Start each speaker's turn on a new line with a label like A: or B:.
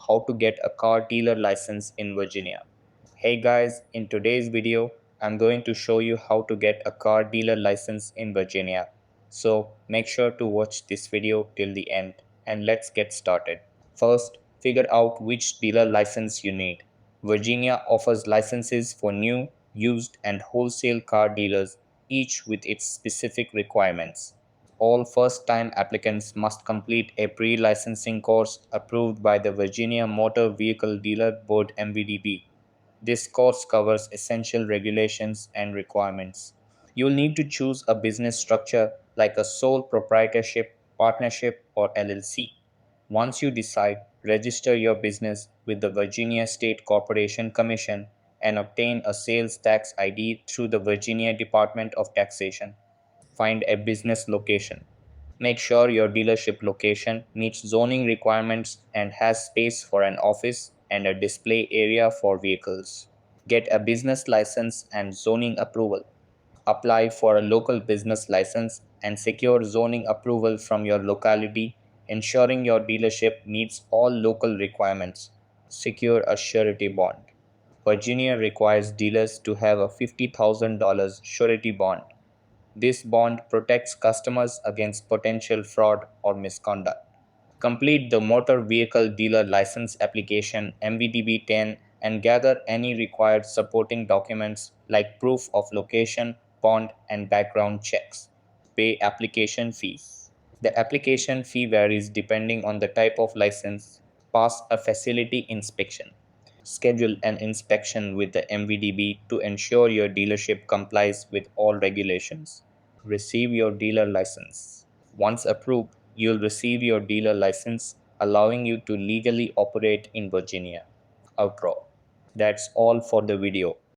A: how to get a car dealer license in Virginia. Hey guys, in today's video, I'm going to show you how to get a car dealer license in Virginia. So make sure to watch this video till the end and let's get started. First, figure out which dealer license you need. Virginia offers licenses for new, used, and wholesale car dealers, each with its specific requirements. All first time applicants must complete a pre licensing course approved by the Virginia Motor Vehicle Dealer Board MVDB. This course covers essential regulations and requirements. You'll need to choose a business structure like a sole proprietorship, partnership, or LLC. Once you decide, register your business with the Virginia State Corporation Commission and obtain a sales tax ID through the Virginia Department of Taxation. Find a business location. Make sure your dealership location meets zoning requirements and has space for an office and a display area for vehicles. Get a business license and zoning approval. Apply for a local business license and secure zoning approval from your locality, ensuring your dealership meets all local requirements. Secure a surety bond. Virginia requires dealers to have a $50,000 surety bond. This bond protects customers against potential fraud or misconduct. Complete the Motor Vehicle Dealer License Application MVDB 10 and gather any required supporting documents like proof of location, bond, and background checks. Pay application fee. The application fee varies depending on the type of license. Pass a facility inspection. Schedule an inspection with the MVDB to ensure your dealership complies with all regulations. Receive your dealer license. Once approved, you'll receive your dealer license, allowing you to legally operate in Virginia. Outro. That's all for the video.